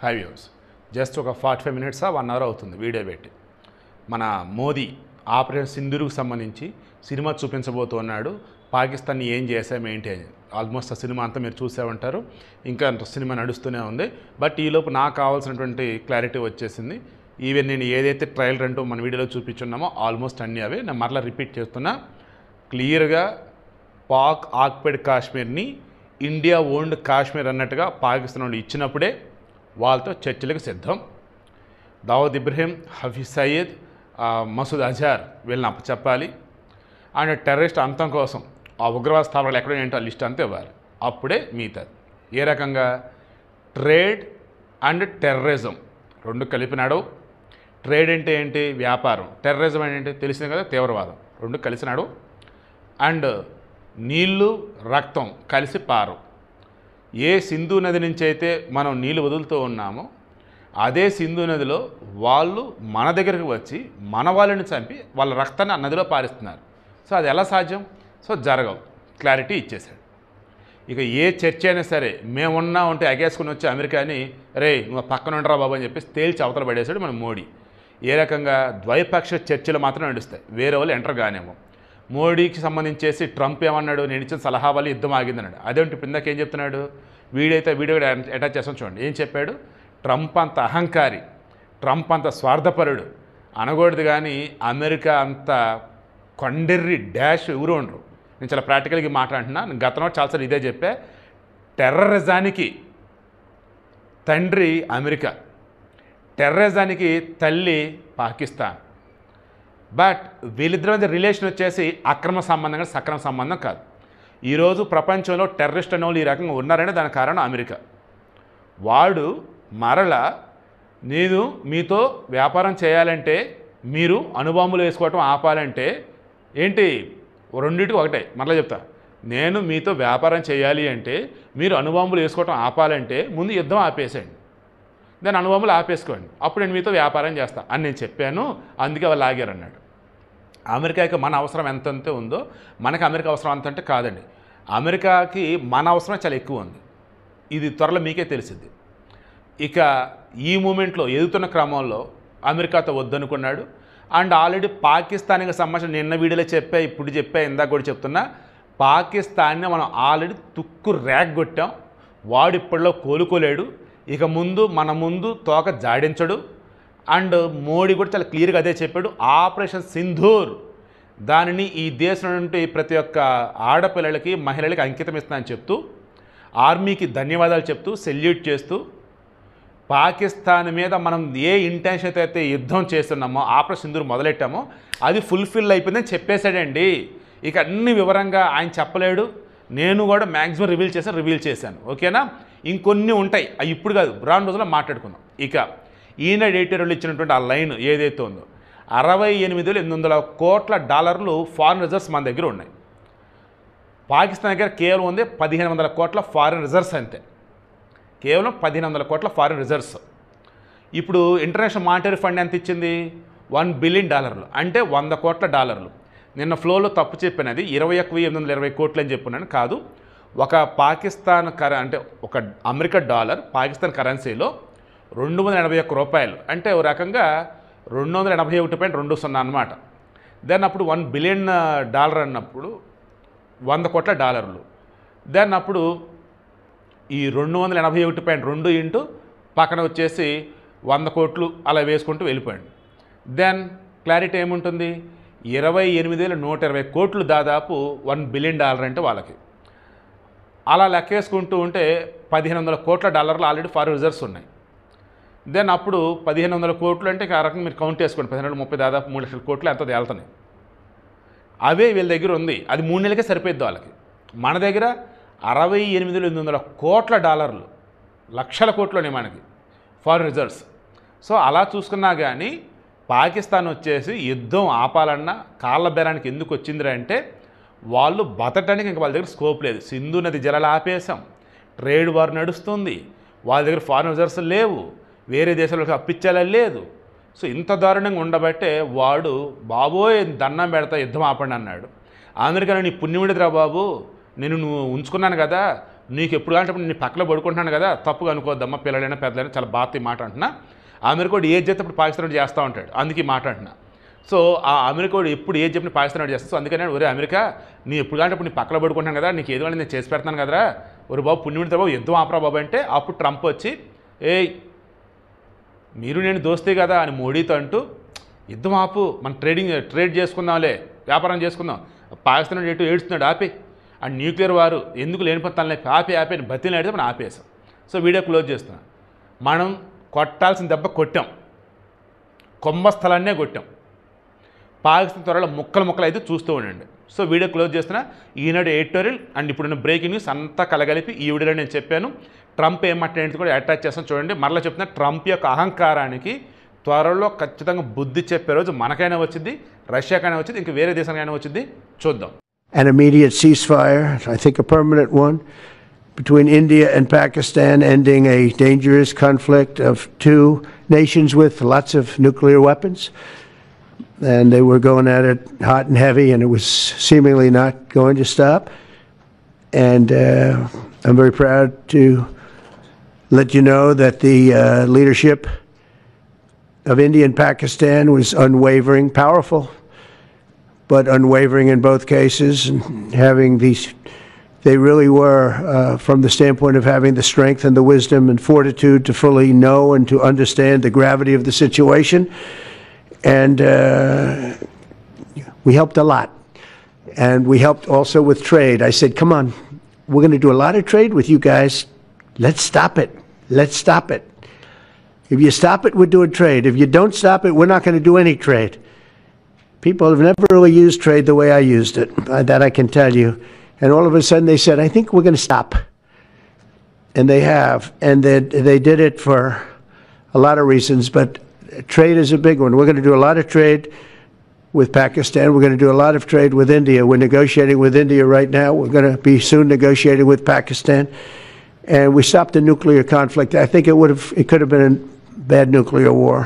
High views just ఒక 45 minutes 1 hour అవుతుంది video పెట్టి. మన మోదీ ఆపరేషన్ సింధూర్కు సంబంధించి సినిమా చూపించబోతున్నాడు. పాకిస్తాన్ని ఏం చేసాం ఏంటి అని ఆల్మోస్ట్ ఆ సినిమా అంతా మీరు చూసే ఉంటారు. ఇంకా సినిమా నడుస్తూనే ఉంది. బట్ ఈలోపు నాకు కావాల్సినటువంటి క్లారిటీ వచ్చేసింది. ఈవెన్ నేను ఏదైతే ట్రయల్ రెంటో మన వీడియోలో చూపించున్నామో ఆల్మోస్ట్ అన్నీ అవే. నేను మరలా రిపీట్ చేస్తున్నా. క్లియర్గా పాక్ ఆక్యుపైడ్ కాశ్మీర్ని ఇండియా ఓన్డ్ కాశ్మీర్ అన్నట్టుగా పాకిస్తాన్ వాళ్ళు ఇచ్చినప్పుడే వాళ్ళతో చర్చలకు సిద్ధం. దావూద్ ఇబ్రహీం, హఫీజ్ సయీద్, మసూద్ అజార్ వీళ్ళని అప్పచెప్పాలి. అండ్ టెర్రరిస్ట్ అంతం కోసం ఆ ఉగ్రవాద స్థావరాలు ఎక్కడ ఏంటో ఆ లిస్ట్ అంతా ఇవ్వాలి. అప్పుడే మిగతాది. ఏ రకంగా ట్రేడ్ అండ్ టెర్రరిజం రెండు కలిపినాడు. ట్రేడ్ అంటే ఏంటి? వ్యాపారం. టెర్రరిజం ఏంటి? తెలిసింది కదా, తీవ్రవాదం. రెండు కలిసినాడు. అండ్ నీళ్ళు రక్తం కలిసి పారు. ఏ సింధు నది నుంచి అయితే మనం నీళ్ళు వదులుతూ ఉన్నామో అదే సింధు నదిలో వాళ్ళు మన దగ్గరికి వచ్చి మన వాళ్ళని చంపి వాళ్ళ రక్తాన్ని ఆ నదిలో పారిస్తున్నారు. సో అది ఎలా సాధ్యం? సో జరగవు. క్లారిటీ ఇచ్చేశాడు. ఇక ఏ చర్చ అయినా సరే మేమున్నా ఉంటే ఎగేసుకుని వచ్చి అమెరికాని రే నువ్వు పక్కన ఉండరా బాబు అని చెప్పేసి తేల్చి అవతల పడేశాడు మన మోడీ. ఏ రకంగా ద్వైపాక్షిక చర్చలు మాత్రం నడుస్తాయి, వేరే వాళ్ళు ఎంటర్ కానేమో. మోడీకి సంబంధించేసి ట్రంప్ ఏమన్నాడు? నేను ఇచ్చిన సలహా వల్ల యుద్ధం ఆగిందన్నాడు. అదేంటి ఇందాక ఏం చెప్తున్నాడు? వీడియో అటాచ్ చేస్తాం చూడండి. ఏం చెప్పాడు? ట్రంప్ అంత అహంకారి, ట్రంప్ అంత స్వార్థపరుడు అనకూడదు, కానీ అమెరికా అంత కొండెర్రి డాష్ ఎవరు ఉండరు. నేను చాలా ప్రాక్టికల్గా మాట్లాడుతున్నా. నేను గతంలో చాలాసార్లు ఇదే చెప్పా. టెర్రరిజానికి తండ్రి అమెరికా, టెర్రరిజానికి తల్లి పాకిస్తాన్. బట్ వీళ్ళిద్దరి మధ్య రిలేషన్ వచ్చేసి అక్రమ సంబంధం కానీ సక్రమ సంబంధం కాదు. ఈరోజు ప్రపంచంలో టెర్రరిస్ట్ అనే వాళ్ళు ఈ రకంగా ఉన్నారంటే దానికి కారణం అమెరికా. వాడు మరలా నేను మీతో వ్యాపారం చేయాలంటే మీరు అణుబాంబులు వేసుకోవటం ఆపాలంటే ఏంటి? రెండింటికి ఒకటే. మరలా చెప్తా, నేను మీతో వ్యాపారం చేయాలి అంటే మీరు అణుబాంబులు వేసుకోవటం ఆపాలంటే ముందు యుద్ధం ఆపేసేయండి, దాన్ని అణుబాంబులు ఆపేసుకోండి, అప్పుడు నేను మీతో వ్యాపారం చేస్తా అని నేను చెప్పాను. అందుకే వాళ్ళు ఆగారన్నాడు. అమెరికాకి మన అవసరం ఎంతంతే ఉందో మనకి అమెరికా అవసరం అంతంటే కాదండి. అమెరికాకి మన అవసరం చాలా ఎక్కువ ఉంది. ఇది త్వరలో మీకే తెలిసింది. ఇక ఈ మూమెంట్లో ఎదుగుతున్న క్రమంలో అమెరికాతో వద్దనుకున్నాడు. అండ్ ఆల్రెడీ పాకిస్తాన్కి సంబంధించిన నిన్న వీడియోలో చెప్పా, ఇప్పుడు చెప్పా, ఇందాక కూడా చెప్తున్నా. పాకిస్తాన్ని మనం ఆల్రెడీ తుక్కు ర్యాక్ కొట్టాం. వాడు ఇప్పటిలో కోలుకోలేడు. ఇక మన ముందు తోక జాడించడు. అండ్ మోడీ కూడా చాలా క్లియర్గా అదే చెప్పాడు. ఆపరేషన్ సింధూర్ దానిని ఈ దేశం నుండి ప్రతి ఒక్క ఆడపిల్లలకి మహిళలకి అంకితం ఇస్తుందని చెప్తూ, ఆర్మీకి ధన్యవాదాలు చెప్తూ, సెల్యూట్ చేస్తూ, పాకిస్తాన్ మీద మనం ఏ ఇంటెన్షన్ అయితే యుద్ధం చేస్తున్నామో ఆపరేషన్ సింధూర్ మొదలెట్టామో అది ఫుల్ఫిల్ అయిపోయిందని చెప్పేశాడండి. ఇక అన్ని వివరంగా ఆయన చెప్పలేడు. నేను కూడా మ్యాక్సిమం రివీల్ చేశాను. ఓకేనా? ఇంకొన్ని ఉంటాయి, అవి ఇప్పుడు కాదు, రాను రోజుల్లో మాట్లాడుకుందాం. ఇక ఈనాడు ఎడిటోరియల్ ఇచ్చినటువంటి ఆ లైన్ ఏదైతే ఉందో, 68,800 కోట్ల డాలర్లు ఫారిన్ రిజర్వ్స్ మన దగ్గర ఉన్నాయి. పాకిస్తాన్ దగ్గర కేవలం ఉంది 1,500 కోట్ల ఫారిన్ రిజర్వ్స్ అంతే. కేవలం 1,500 కోట్ల ఫారిన్ రిజర్వ్స్. ఇప్పుడు ఇంటర్నేషనల్ మానిటరీ ఫండ్ ఎంత ఇచ్చింది? $1 బిలియన్, అంటే 100 కోట్ల డాలర్లు. నిన్న ఫ్లోలో తప్పు చెప్పినది 21,820 కోట్లు అని చెప్పున్నాను. కాదు, ఒక పాకిస్తాన్ అంటే ఒక అమెరికా డాలర్ పాకిస్తాన్ కరెన్సీలో 281 రూపాయలు, అంటే ఓ రకంగా 281.20 అన్నమాట. దెన్ అప్పుడు $1 బిలియన్ అన్నప్పుడు 100 కోట్ల డాలర్లు. దెన్ అప్పుడు ఈ 281.2 ఇంటూ పక్కన వచ్చేసి 100 కోట్లు అలా వేసుకుంటూ వెళ్ళిపోయాడు. దెన్ క్లారిటీ ఏముంటుంది? 28,120 కోట్లు, దాదాపు $1 బిలియన్ అంటే వాళ్ళకి. అలా లెక్కేసుకుంటూ ఉంటే 1,500 కోట్ల డాలర్లు ఆల్రెడీ ఫారిన్ రిజర్వ్స్ ఉన్నాయి. దెన్ అప్పుడు 1,500 కోట్లు అంటే ఆ రకంగా మీరు కౌంట్ చేసుకోండి. 1,530 దాదాపు 3 లక్షల కోట్లు ఎంతో తేలుతున్నాయి. అవే వీళ్ళ దగ్గర ఉంది. అది 3 నెలలకే సరిపోద్ది వాళ్ళకి. మన దగ్గర 68,800 కోట్ల డాలర్లు, లక్షల కోట్లునే మనకి ఫారిన్ రిజర్వ్స్. సో అలా చూసుకున్నా కానీ పాకిస్తాన్ వచ్చేసి యుద్ధం ఆపాలన్నా కాళ్ళ బేరానికి ఎందుకు వచ్చిందిరా అంటే వాళ్ళు బతకడానికి ఇంకా వాళ్ళ దగ్గర స్కోప్ లేదు. సింధు నది జలాలు ఆపేశాం, ట్రేడ్ వార్ నడుస్తుంది, వాళ్ళ దగ్గర ఫారిన్ రిజర్వ్స్ లేవు, వేరే దేశాలకు అప్పించేలా లేదు. సో ఇంత దారుణంగా ఉండబట్టే వాడు బాబోయ్ దండం పెడతా యుద్ధం ఆపండి అన్నాడు. అమెరికాలో నీ పుణ్యమిడిదిరా బాబు, నువ్వు ఉంచుకున్నాను కదా, నీకు ఎప్పుడు అంటే నేను పక్కలో పడుకుంటున్నాను కదా, తప్పుగా అనుకోవద్దమ్మా, పిల్లలైనా పెద్దలైనా, చాలా బాగా ఈ మాట అంటున్నా. అమెరికా ఏది చెప్తే ఇప్పుడు పాకిస్తాన్ చేస్తూ ఉంటాడు, అందుకే మాట అంటున్నా. సో ఆ అమెరికా ఎప్పుడు ఏది చెప్పిన పాకిస్తాన్ చేస్తాను. సో అందుకని ఒరే అమెరికా, నీ ఎప్పుడు అంటే ఇప్పుడు నీ పక్కలో పడుకుంటాను కదా, నీకు ఏదో నేను చేసి పెడతాను కదరా, ఒరే బాబు పుణ్యమిడితే బాబు యుద్ధం ఆపరా బాబు అంటే అప్పుడు ట్రంప్ వచ్చి ఏయ్ మీరు నేను దోస్తే కదా అని మోడీతో అంటూ యుద్ధం ఆపు, మనం ట్రేడ్ చేసుకుందాంలే, వ్యాపారం చేసుకుందాం, పాకిస్తాన్ ఎటు ఏడుస్తున్నాడు ఆపే, అండ్ న్యూక్లియర్ వారు ఎందుకు లేని పని ఆపే అని బతిని అడిగితే మనం ఆపేసాం. సో వీడియో క్లోజ్ చేస్తున్నాం. మనం కొట్టాల్సిన దెబ్బ కొట్టాం, కుంభస్థలాన్నే కొట్టాం. పాకిస్తాన్ త్వరలో ముక్కలు అయితే చూస్తూ ఉండండి. సో వీడియో క్లోజ్ చేస్తున్నా. ఈనాడు ఎడిటోరియల్ అండ్ ఇప్పుడున్న బ్రేకింగ్ న్యూస్ అంతా కలగలిపి ఈ వీడియోలో నేను చెప్పాను. ట్రంప్ ఏం మాట్లాడేది కూడా అటాచ్ చేస్తాను చూడండి. మరలా చెప్తున్నా, ట్రంప్ యొక్క అహంకారానికి త్వరలో ఖచ్చితంగా బుద్ధి చెప్పే రోజు మనకైనా వచ్చింది, రష్యాకైనా వచ్చింది, ఇంక వేరే దేశానికైనా వచ్చింది. చూద్దాం. An immediate ceasefire, I think a permanent one, between India and Pakistan, ending a dangerous conflict of two nations with lots of nuclear weapons. And they were going at it hot and heavy, and it was seemingly not going to stop. And I'm very proud to let you know that the leadership of India and Pakistan was unwavering, powerful, but unwavering in both cases, and having these, they really were, from the standpoint of having the strength and the wisdom and fortitude to fully know and to understand the gravity of the situation. And we helped a lot. And we helped also with trade. I said, come on, we're going to do a lot of trade with you guys. Let's stop it. Let's stop it. If you stop it, we're doing trade. If you don't stop it, we're not going to do any trade. People have never really used trade the way I used it. That I can tell you. And all of a sudden they said, I think we're going to stop. And they have. And they did it for a lot of reasons, but trade is a big one. We're going to do a lot of trade with Pakistan. We're going to do a lot of trade with India. We're negotiating with India right now. We're going to be soon negotiating with Pakistan. And we stopped the nuclear conflict. I think it could have been a bad nuclear war.